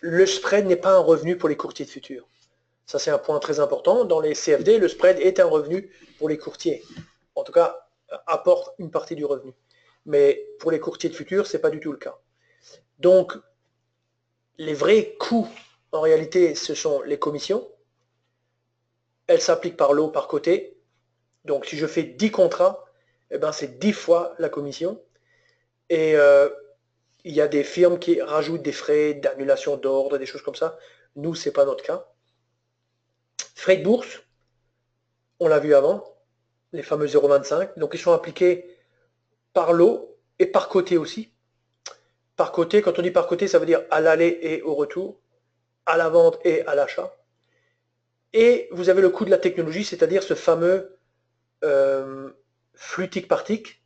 Le spread n'est pas un revenu pour les courtiers de futurs. Ça, c'est un point très important. Dans les CFD, le spread est un revenu pour les courtiers. En tout cas, apporte une partie du revenu. Mais pour les courtiers de futurs, ce n'est pas du tout le cas. Donc, les vrais coûts, en réalité, ce sont les commissions. Elles s'appliquent par lot, par côté. Donc, si je fais 10 contrats, eh ben, c'est 10 fois la commission. Et il y a des firmes qui rajoutent des frais d'annulation d'ordre, des choses comme ça. Nous, ce n'est pas notre cas. Frais de bourse, on l'a vu avant, les fameux 0,25. Donc, ils sont appliqués par lot et par côté aussi. Par côté, quand on dit par côté, ça veut dire à l'aller et au retour, à la vente et à l'achat. Et vous avez le coût de la technologie, c'est-à-dire ce fameux flux tick par tick.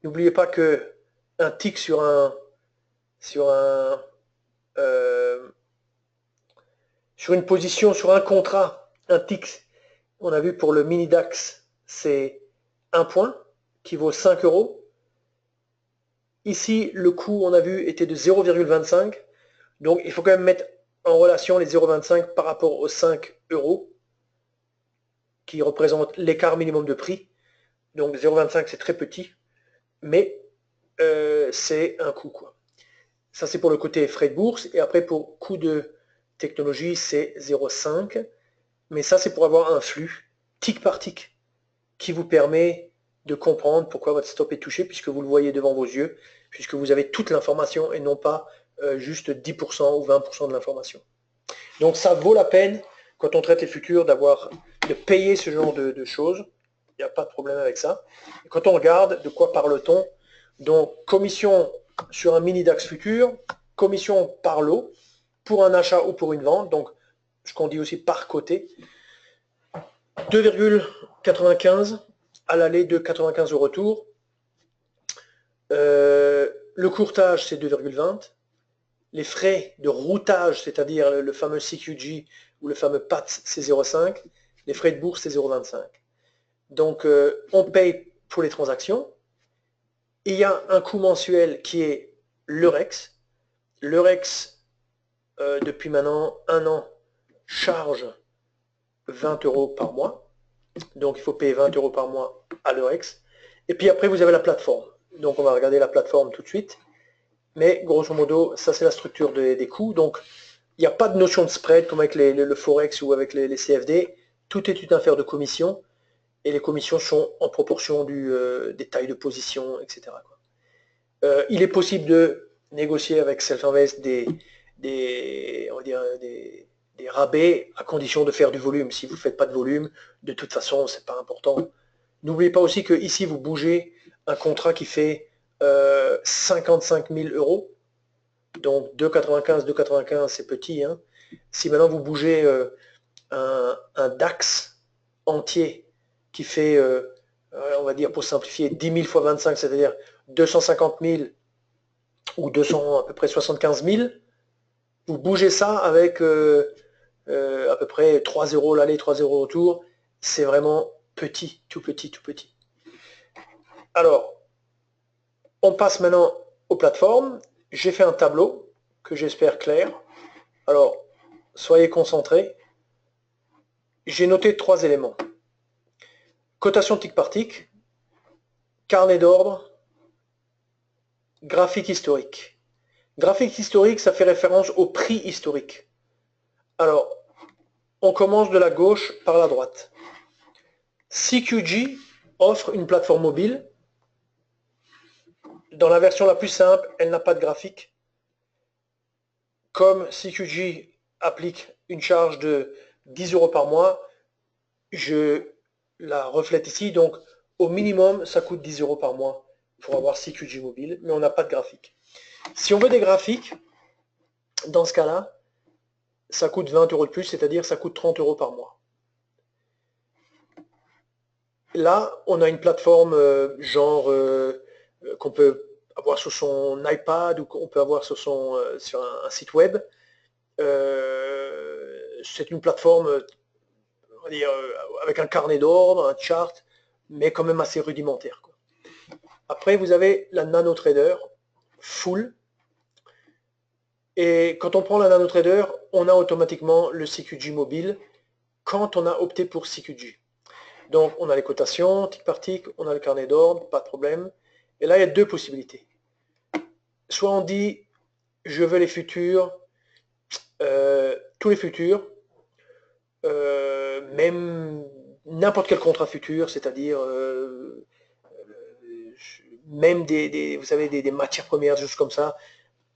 N'oubliez pas que un tick sur une position, sur un contrat, un tick, on a vu pour le mini DAX, c'est 1 point qui vaut 5 euros. Ici, le coût, on a vu, était de 0,25. Donc, il faut quand même mettre en relation les 0,25 par rapport aux 5 euros qui représentent l'écart minimum de prix. Donc, 0,25, c'est très petit, mais c'est un coût, quoi. Ça, c'est pour le côté frais de bourse. Et après, pour coût de technologie, c'est 0,5. Mais ça, c'est pour avoir un flux tick par tick qui vous permet de comprendre pourquoi votre stop est touché, puisque vous le voyez devant vos yeux, puisque vous avez toute l'information et non pas juste 10% ou 20% de l'information. Donc ça vaut la peine, quand on traite les futurs, de payer ce genre de choses. Il n'y a pas de problème avec ça. Et quand on regarde, de quoi parle-t-on? Donc commission sur un mini DAX futur, commission par lot, pour un achat ou pour une vente, donc ce qu'on dit aussi par côté, 2,95 à l'aller, de 95 au retour. Le courtage, c'est 2,20. Les frais de routage, c'est-à-dire le fameux CQG ou le fameux PAT, c'est 0,5. Les frais de bourse, c'est 0,25. Donc, on paye pour les transactions. Il y a un coût mensuel qui est l'Eurex. L'Eurex, depuis maintenant un an, charge 20 € par mois. Donc, il faut payer 20 € par mois à l'Eurex. Et puis après, vous avez la plateforme. Donc, on va regarder la plateforme tout de suite. Mais grosso modo, ça c'est la structure des coûts. Donc, il n'y a pas de notion de spread comme avec le Forex ou avec les CFD. Tout est une affaire de commission. Et les commissions sont en proportion des tailles de position, etc. Il est possible de négocier avec Self-Invest on va dire des rabais à condition de faire du volume. Si vous ne faites pas de volume, de toute façon, ce n'est pas important. N'oubliez pas aussi que ici, vous bougez un contrat qui fait 55 000 €. Donc 2,95, 2,95, c'est petit. Hein. Si maintenant vous bougez un DAX entier qui fait, on va dire pour simplifier, 10 000 fois 25, c'est-à-dire 250 000 ou 200, à peu près 75 000, vous bougez ça avec à peu près 3 € l'aller, 3 € au retour. C'est vraiment petit, tout petit, tout petit. Alors, on passe maintenant aux plateformes. J'ai fait un tableau que j'espère clair. Alors, soyez concentrés. J'ai noté 3 éléments. Cotation tick par tick, carnet d'ordre, graphique historique. Graphique historique, ça fait référence au prix historique. Alors, on commence de la gauche par la droite. CQG offre une plateforme mobile. Dans la version la plus simple, elle n'a pas de graphique. Comme CQG applique une charge de 10 € par mois, je la reflète ici. Donc, au minimum, ça coûte 10 € par mois pour avoir CQG mobile, mais on n'a pas de graphique. Si on veut des graphiques, dans ce cas-là, ça coûte 20 € de plus, c'est-à-dire ça coûte 30 € par mois. Là, on a une plateforme qu'on peut avoir sur son iPad ou qu'on peut avoir sur un site web. C'est une plateforme, on va dire, avec un carnet d'ordre, un chart, mais quand même assez rudimentaire. Quoi. Après, vous avez la NanoTrader full. Et quand on prend la NanoTrader, on a automatiquement le CQG mobile quand on a opté pour CQG. Donc, on a les cotations, tick par tick, on a le carnet d'ordre, pas de problème. Et là, il y a deux possibilités. Soit on dit, je veux les futurs, tous les futurs, même n'importe quel contrat futur, c'est-à-dire même vous savez, des matières premières, des choses comme ça,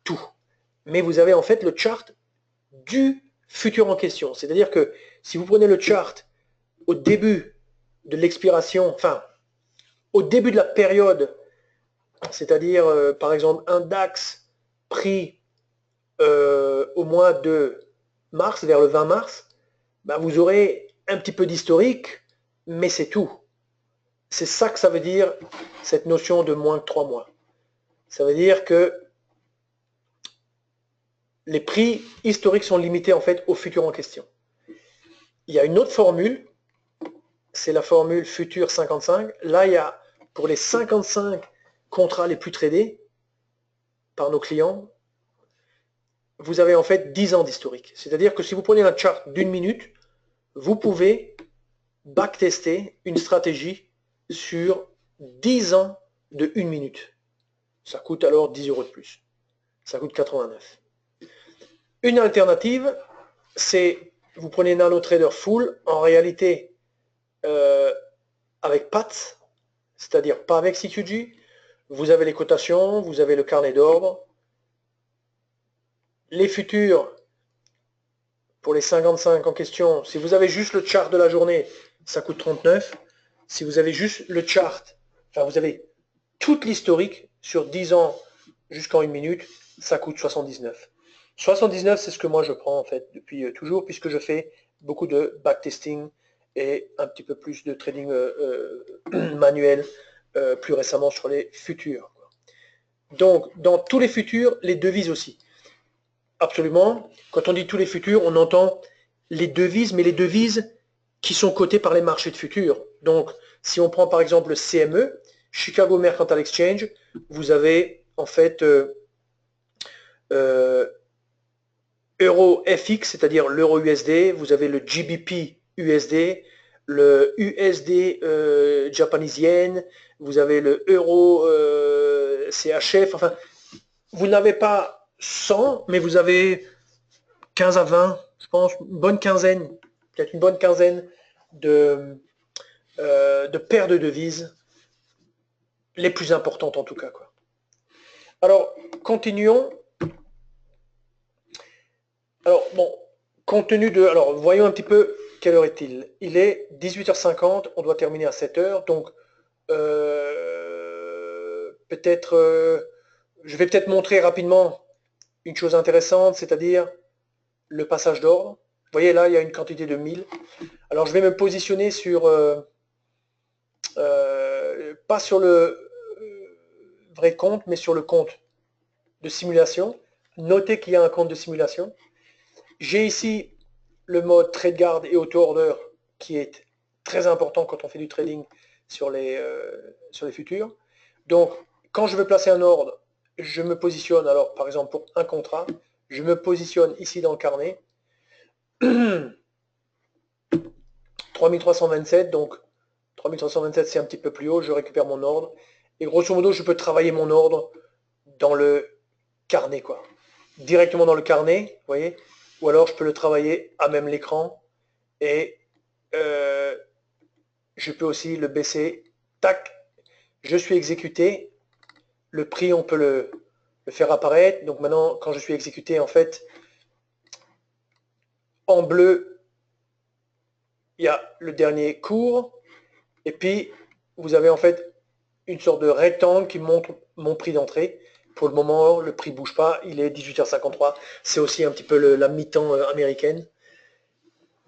tout. Mais vous avez en fait le chart du futur en question. C'est-à-dire que si vous prenez le chart au début de l'expiration, enfin, au début de la période, c'est-à-dire, par exemple, un DAX pris au mois de mars, vers le 20 mars, bah, vous aurez un petit peu d'historique, mais c'est tout. C'est ça que ça veut dire, cette notion de moins de 3 mois. Ça veut dire que les prix historiques sont limités en fait au futur en question. Il y a une autre formule, c'est la formule futur 55. Là, il y a pour les 55 contrats les plus tradés par nos clients, vous avez en fait 10 ans d'historique. C'est-à-dire que si vous prenez un chart d'une minute, vous pouvez backtester une stratégie sur 10 ans de 1 minute. Ça coûte alors 10 € de plus. ça coûte 89. Une alternative, c'est vous prenez NanoTrader Full, en réalité avec PAT, c'est-à-dire pas avec CQG, vous avez les cotations, vous avez le carnet d'ordre, les futurs, pour les 55 en question, si vous avez juste le chart de la journée, ça coûte 39. Si vous avez juste le chart, enfin vous avez toute l'historique sur 10 ans jusqu'en 1 minute, ça coûte 79. 79, c'est ce que moi je prends en fait depuis toujours, puisque je fais beaucoup de backtesting et un petit peu plus de trading manuel plus récemment sur les futurs. Donc, dans tous les futurs, les devises aussi. Absolument. Quand on dit tous les futurs, on entend les devises, mais les devises qui sont cotées par les marchés de futurs. Donc, si on prend par exemple le CME, Chicago Mercantile Exchange, vous avez en fait Euro FX, c'est-à-dire l'euro USD, vous avez le GBP USD, le USD Japanese Yen, vous avez le euro CHF, enfin, vous n'avez pas 100, mais vous avez 15 à 20, je pense, une bonne quinzaine, peut-être une bonne quinzaine de paires de devises, les plus importantes en tout cas, quoi. Alors, continuons. Alors, bon, compte tenu de... Alors, voyons un petit peu quelle heure est-il. Il est 18h50, on doit terminer à 7h, donc peut-être... je vais peut-être montrer rapidement une chose intéressante, c'est-à-dire le passage d'ordre. Vous voyez là, il y a une quantité de 1000. Alors, je vais me positionner sur... pas sur le vrai compte, mais sur le compte de simulation. Notez qu'il y a un compte de simulation. J'ai ici le mode trade guard et auto order qui est très important quand on fait du trading sur les futurs. Donc, quand je veux placer un ordre, je me positionne, alors par exemple pour un contrat, je me positionne ici dans le carnet. 3327, donc 3327 c'est un petit peu plus haut, je récupère mon ordre. Et grosso modo, je peux travailler mon ordre dans le carnet, quoi. Directement dans le carnet, vous voyez, ou alors je peux le travailler à même l'écran et je peux aussi le baisser, tac, je suis exécuté, le prix on peut le faire apparaître, donc maintenant quand je suis exécuté en fait, en bleu, il y a le dernier cours, et puis vous avez en fait une sorte de rectangle qui montre mon prix d'entrée. Pour le moment, le prix ne bouge pas, il est 18h53, c'est aussi un petit peu la mi-temps américaine.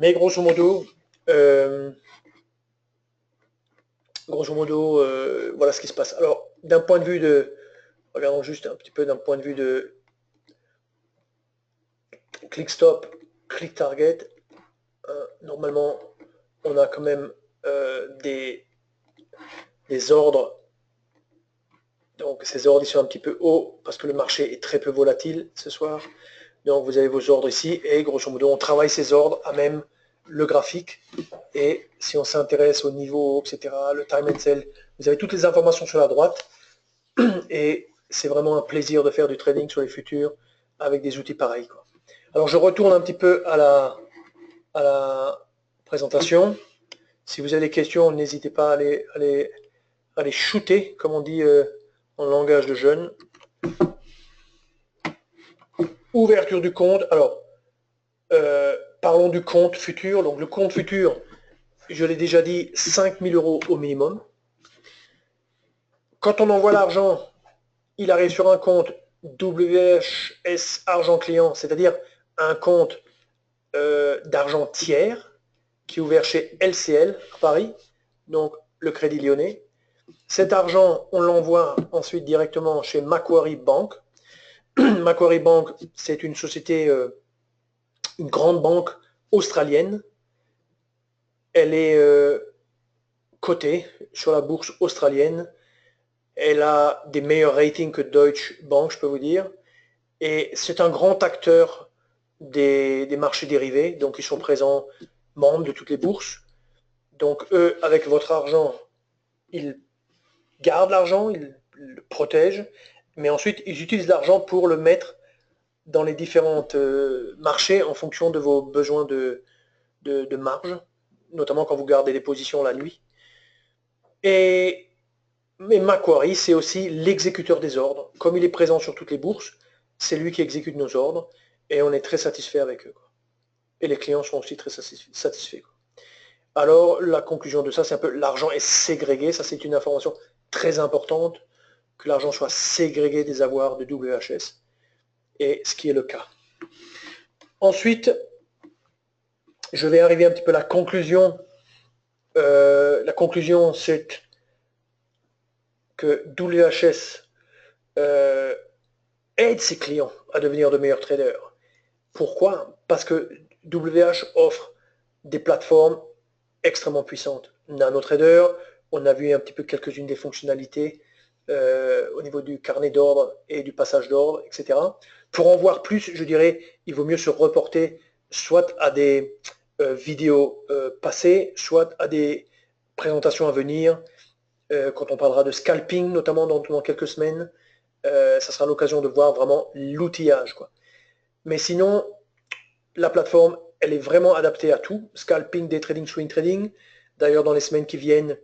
Mais grosso modo, voilà ce qui se passe. Alors, d'un point de vue de... Regardons juste un petit peu d'un point de vue de click stop, click target. Normalement, on a quand même des ordres. Donc, ces ordres, ils sont un petit peu hauts parce que le marché est très peu volatile ce soir. Donc, vous avez vos ordres ici et grosso modo, on travaille ces ordres à même le graphique. Et si on s'intéresse au niveau, etc., le time and sell, vous avez toutes les informations sur la droite. Et c'est vraiment un plaisir de faire du trading sur les futurs avec des outils pareils, quoi. Alors je retourne un petit peu à la présentation. Si vous avez des questions, n'hésitez pas à les shooter, comme on dit en langage de jeunes. Ouverture du compte. Alors, parlons du compte futur. Donc le compte futur, je l'ai déjà dit, 5000 € au minimum. Quand on envoie l'argent, il arrive sur un compte WHS argent client, c'est-à-dire un compte d'argent tiers qui est ouvert chez LCL à Paris, donc le Crédit Lyonnais. Cet argent, on l'envoie ensuite directement chez Macquarie Bank. Macquarie Bank, c'est une société, une grande banque australienne. Elle est cotée sur la bourse australienne. Elle a des meilleurs ratings que Deutsche Bank, je peux vous dire. Et c'est un grand acteur des marchés dérivés. Donc, ils sont présents, membres de toutes les bourses. Donc, eux, avec votre argent, ils gardent l'argent, ils le protègent. Mais ensuite, ils utilisent l'argent pour le mettre dans les différents marchés en fonction de vos besoins de marge, notamment quand vous gardez des positions la nuit. Mais Macquarie, c'est aussi l'exécuteur des ordres. Comme il est présent sur toutes les bourses, c'est lui qui exécute nos ordres et on est très satisfait avec eux, quoi. Et les clients sont aussi très satisfaits, quoi. Alors, la conclusion de ça, c'est un peu l'argent est ségrégué. Ça, c'est une information très importante, que l'argent soit ségrégué des avoirs de WHS, et ce qui est le cas. Ensuite, je vais arriver un petit peu à la conclusion. La conclusion, c'est que WHS aide ses clients à devenir de meilleurs traders. Pourquoi? Parce que WH offre des plateformes extrêmement puissantes. NanoTrader, on a vu un petit peu quelques-unes des fonctionnalités au niveau du carnet d'ordre et du passage d'ordre, etc. Pour en voir plus, je dirais, il vaut mieux se reporter soit à des vidéos passées, soit à des présentations à venir, quand on parlera de scalping, notamment dans quelques semaines. Ça sera l'occasion de voir vraiment l'outillage, quoi. Mais sinon, la plateforme, elle est vraiment adaptée à tout. Scalping, day trading, swing trading. D'ailleurs, dans les semaines qui viennent,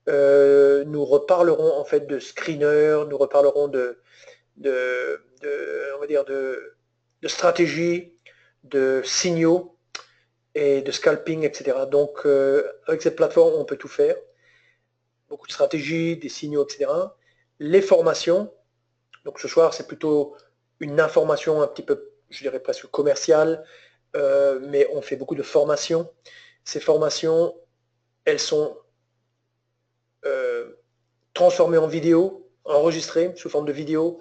nous reparlerons en fait de screener, nous reparlerons on va dire de stratégie, de signaux et de scalping, etc. Donc, avec cette plateforme, on peut tout faire. Beaucoup de stratégies, des signaux, etc. Les formations. Donc, ce soir, c'est plutôt une information un petit peu, je dirais presque commerciale, mais on fait beaucoup de formations. Ces formations, elles sont transformées en vidéo, enregistrées sous forme de vidéo.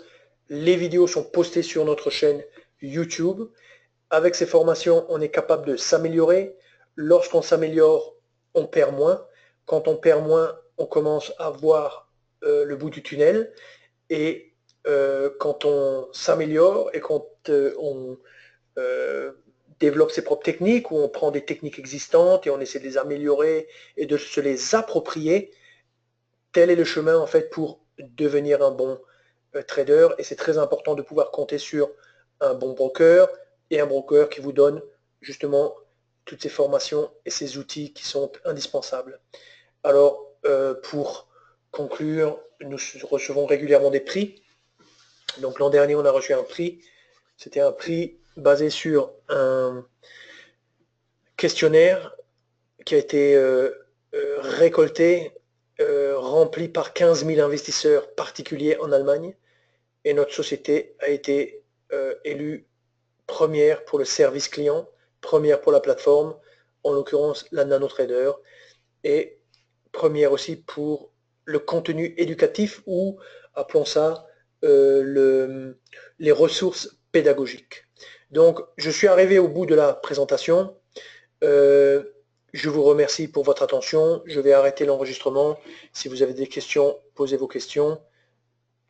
Les vidéos sont postées sur notre chaîne YouTube. Avec ces formations, on est capable de s'améliorer. Lorsqu'on s'améliore, on perd moins. Quand on perd moins, on commence à voir le bout du tunnel. Et quand on s'améliore et quand on développe ses propres techniques, ou on prend des techniques existantes et on essaie de les améliorer et de se les approprier, tel est le chemin en fait pour devenir un bon trader. Et c'est très important de pouvoir compter sur un bon broker, et un broker qui vous donne justement toutes ces formations et ces outils qui sont indispensables. Alors, pour conclure, nous recevons régulièrement des prix. Donc l'an dernier, on a reçu un prix. C'était un prix basé sur un questionnaire qui a été récolté, rempli par 15 000 investisseurs particuliers en Allemagne. Et notre société a été élue première pour le service client, première pour la plateforme, en l'occurrence la NanoTrader, et première aussi pour le contenu éducatif, ou appelons ça les ressources pédagogiques. Donc, je suis arrivé au bout de la présentation. Je vous remercie pour votre attention. Je vais arrêter l'enregistrement. Si vous avez des questions, posez vos questions.